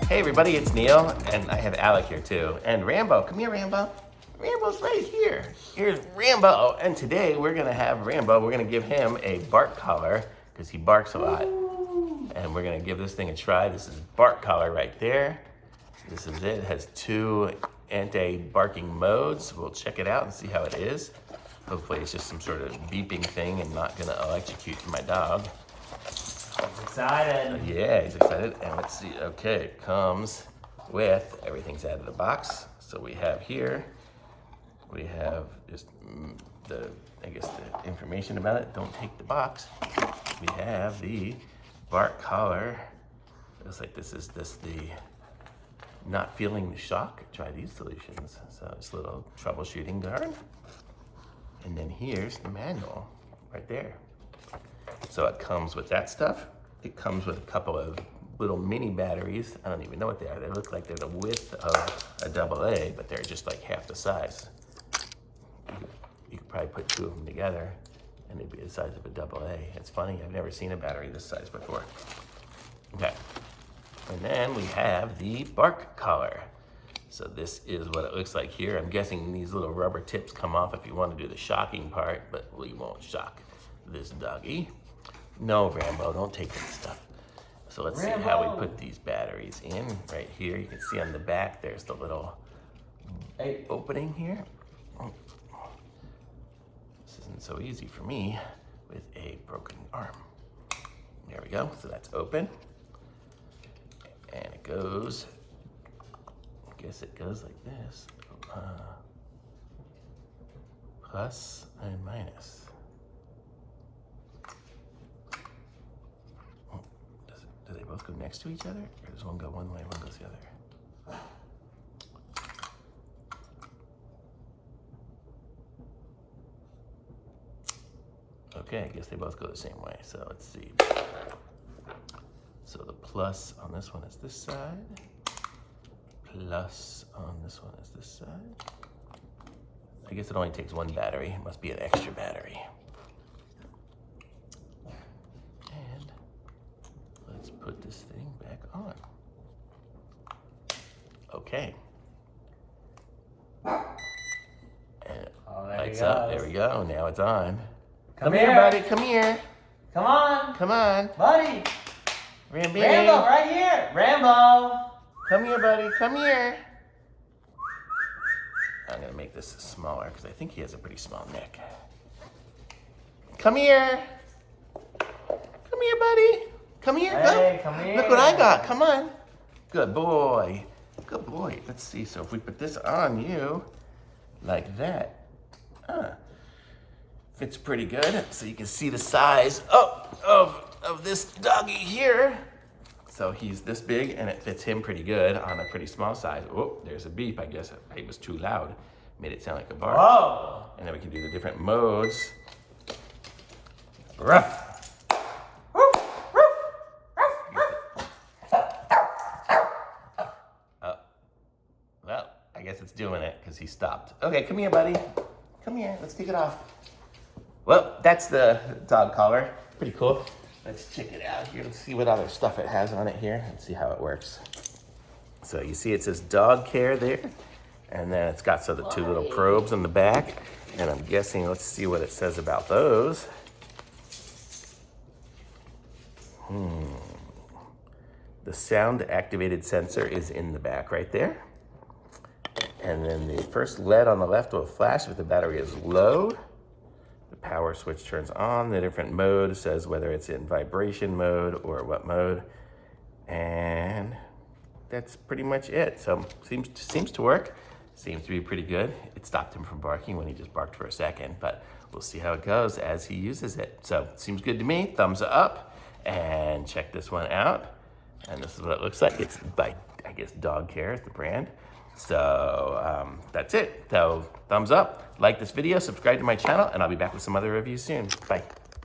Hey everybody, it's Neil, and I have Alec here too. And Rambo, come here Rambo. Rambo's right here. Here's Rambo, and today we're gonna have Rambo, we're gonna give him a bark collar, because he barks a lot. And we're gonna give this thing a try. This is bark collar right there. This is it has 2 anti-barking modes. We'll check it out and see how it is. Hopefully it's just some sort of beeping thing and not gonna electrocute my dog. He's excited. Yeah, he's excited. And let's see, okay, it comes with, everything's out of the box. So we have here, we have just the information about it. Don't take the box. We have the bark collar. Looks like this is the not feeling the shock. Try these solutions. So it's a little troubleshooting guard. And then here's the manual right there. So it comes with that stuff. It comes with a couple of little mini batteries. I don't even know what they are. They look like they're the width of a AA, but they're just like half the size. You could probably put 2 of them together and they'd be the size of a AA. It's funny, I've never seen a battery this size before. Okay, and then we have the bark collar. So this is what it looks like here. I'm guessing these little rubber tips come off if you want to do the shocking part, but we won't shock this doggy. No, Rambo, don't take that stuff. So let's see how we put these batteries in right here. You can see on the back, there's the little opening here. Oh. This isn't so easy for me with a broken arm. There we go, so that's open. And it goes, I guess it goes like this. Plus and minus. Do they both go next to each other? Or does one go one way, one goes the other? Okay, I guess they both go the same way. So let's see. So the plus on this one is this side. Plus on this one is this side. I guess it only takes 1 battery. It must be an extra battery. And let's put this thing back on. Okay. And it lights up. There we go. Now it's on. Come here, buddy. Come here. Come on. Come on. Buddy. Rambo. Rambo, right here. Rambo. Come here, buddy. Come here. I'm going to make this smaller because I think he has a pretty small neck. Come here. Come here, buddy. Come here. Hey, Go. come here. Look what I got. Come on. Good boy. Good boy. Let's see. So if we put this on you like that, fits pretty good. So you can see the size of this doggy here. So he's this big and it fits him pretty good on a pretty small size. Oh, there's a beep. I guess it was too loud. Made it sound like a bark. Whoa. And then we can do the different modes. Ruff. Well, I guess it's doing it because he stopped. Okay, come here, buddy. Come here. Let's take it off. Well, that's the dog collar. Pretty cool. Let's check it out here. Let's see what other stuff it has on it here and see how it works. So you see it says dog care there. And then it's got the 2 little probes on the back. And I'm guessing, let's see what it says about those. The sound activated sensor is in the back right there. And then the first LED on the left will flash if the battery is low. The power switch turns on. The different mode says whether it's in vibration mode or what mode. And that's pretty much it. So seems to work. Seems to be pretty good. It stopped him from barking when he just barked for a second, but we'll see how it goes as he uses it. So seems good to me. Thumbs up and check this one out. And this is what it looks like. It's by, I guess, Dog Care is the brand. So that's it. So thumbs up, like this video, subscribe to my channel, and I'll be back with some other reviews soon. Bye.